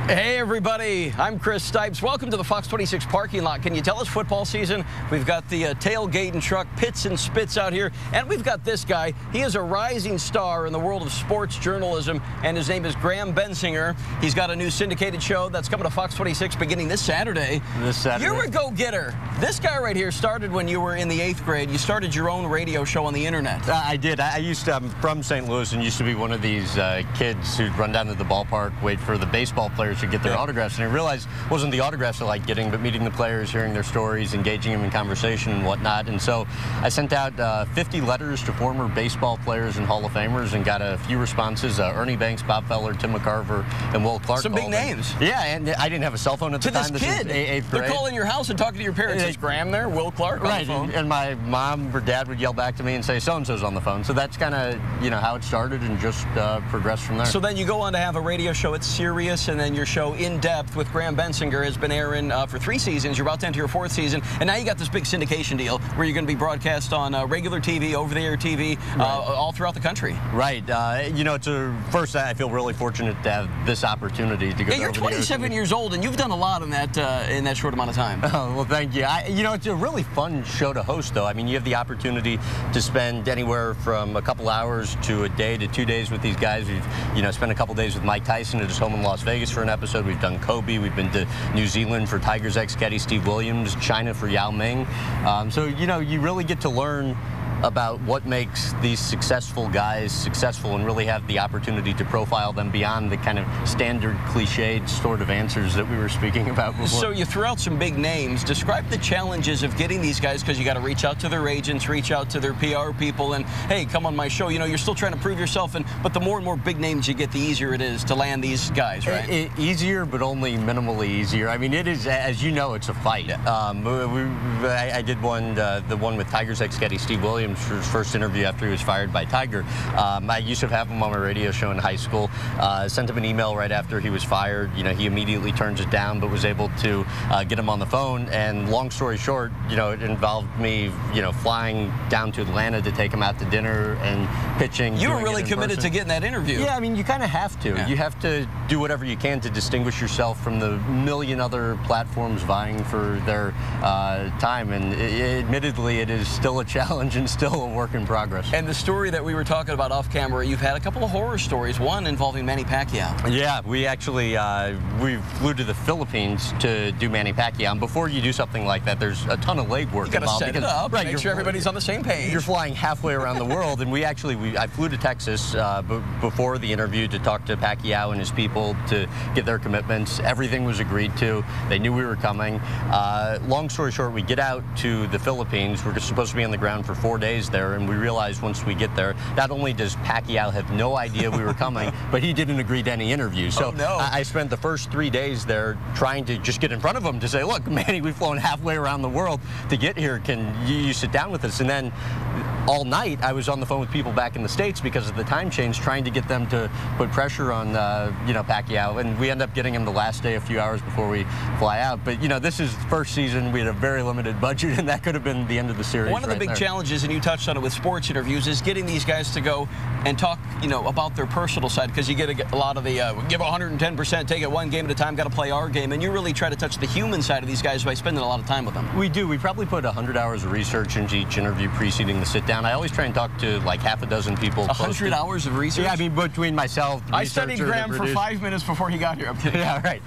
Hey everybody, I'm Chris Stipes. Welcome to the Fox 26 parking lot. Can you tell us football season? We've got the tailgating truck, Pits and Spits out here, and we've got this guy. He is a rising star in the world of sports journalism, and his name is Graham Bensinger. He's got a new syndicated show that's coming to Fox 26 beginning this Saturday. You're a go-getter. This guy right here started when you were in the 8th grade. You started your own radio show on the internet. I did. I'm from St. Louis and used to be one of these kids who'd run down to the ballpark, wait for the baseball players to get their autographs, and I realized it wasn't the autographs I liked getting, but meeting the players, hearing their stories, engaging them in conversation and whatnot. And so I sent out 50 letters to former baseball players and Hall of Famers and got a few responses. Ernie Banks, Bob Feller, Tim McCarver, and Will Clark. Some big names. Yeah, and I didn't have a cell phone at the time. This kid, 8th grade. They're calling your house and talking to your parents. Is Graham there? Will Clark on the phone? And my mom or dad would yell back to me and say, so-and-so's on the phone. So that's kind of, how it started and just progressed from there. So then you go on to have a radio show at Sirius, and then your show In Depth with Graham Bensinger has been airing for 3 seasons. You're about to enter your 4th season, and now you got this big syndication deal where you're going to be broadcast on regular TV, over-the-air TV, all throughout the country. Right. First, I feel really fortunate to have this opportunity to go. Yeah, you're 27 years old, and you've done a lot in that short amount of time. Oh, well, thank you. It's a really fun show to host, though. I mean, you have the opportunity to spend anywhere from a couple hours to a day to 2 days with these guys. We've, spent a couple days with Mike Tyson at his home in Las Vegas for an episode. We've done Kobe. We've been to New Zealand for Tigers ex-caddy Steve Williams, China for Yao Ming. So, you really get to learn about what makes these successful guys successful and really have the opportunity to profile them beyond the kind of standard cliched sort of answers that we were speaking about before. So you threw out some big names. Describe the challenges of getting these guys, because you got to reach out to their agents, reach out to their PR people, and hey, come on my show. You're still trying to prove yourself, but the more and more big names you get, the easier it is to land these guys, right? Easier, but only minimally easier. I mean, it is, as you know, it's a fight. I did the one with Tigers ex-caddy Steve Williams for his first interview after he was fired by Tiger. I used to have him on my radio show in high school. Sent him an email right after he was fired. He immediately turns it down, but was able to get him on the phone. And long story short, it involved me, flying down to Atlanta to take him out to dinner and pitching. You were really committed to getting that interview. Yeah, I mean, you kind of have to. Yeah. You have to do whatever you can to distinguish yourself from the million other platforms vying for their time. And admittedly, it is still a challenge and still a work in progress. And the story that we were talking about off camera, you've had a couple of horror stories, one involving Manny Pacquiao. Yeah, we actually we flew to the Philippines to do Manny Pacquiao. And before you do something like that, there's a ton of legwork involved. You got to set it up, make sure everybody's on the same page. You're flying halfway around the world, and I flew to Texas before the interview to talk to Pacquiao and his people to get their commitments. Everything was agreed to. They knew we were coming. Long story short, we get out to the Philippines. We're supposed to be on the ground for 4 days there, and we realized once we get there, not only does Pacquiao have no idea we were coming, but he didn't agree to any interview. So I spent the first 3 days there trying to just get in front of him to say, look, Manny, we've flown halfway around the world to get here. Can you sit down with us? And then all night I was on the phone with people back in the States because of the time change, trying to get them to put pressure on Pacquiao, and we end up getting him the last day a few hours before we fly out. But this is the first season. We had a very limited budget, and that could have been the end of the series. One of the big challenges, and you touched on it with sports interviews, is getting these guys to go and talk about their personal side, because you get a lot of the give 110%, take it one game at a time, got to play our game, and you really try to touch the human side of these guys by spending a lot of time with them. We do. We probably put 100 hours of research into each interview preceding the sit-down. I always try and talk to like half a dozen people. 100 hours of research? Yeah, I mean, between myself, I studied Graham for 5 minutes before he got here. I'm kidding. Yeah, right.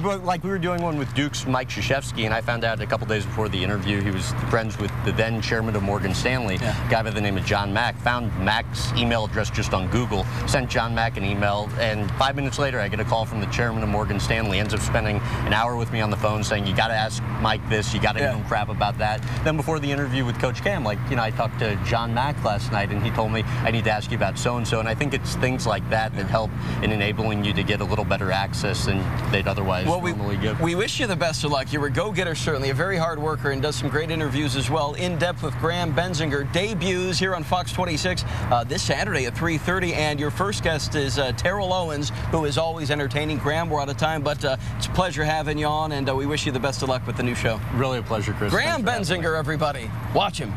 But like we were doing one with Duke's Mike Krzyzewski, and I found out a couple days before the interview he was friends with the then chairman of Morgan Stanley, a guy by the name of John Mack. Found Mack's email address just on Google, sent John Mack an email, and 5 minutes later I get a call from the chairman of Morgan Stanley. Ends up spending an hour with me on the phone saying, you got to ask Mike this, you got to give him crap about that. Then before the interview with Coach Cam, I talked to John Mack last night, and he told me, I need to ask you about so-and-so, and I think it's things like that that help in enabling you to get a little better access than they'd otherwise normally give. We wish you the best of luck. You're a go-getter, certainly, a very hard worker, and does some great interviews as well. In Depth with Graham Bensinger debuts here on Fox 26 this Saturday at 3:30, and your first guest is Terrell Owens, who is always entertaining. Graham, we're out of time, but it's a pleasure having you on, and we wish you the best of luck with the new show. Really a pleasure, Chris. Graham Bensinger, everybody. Watch him.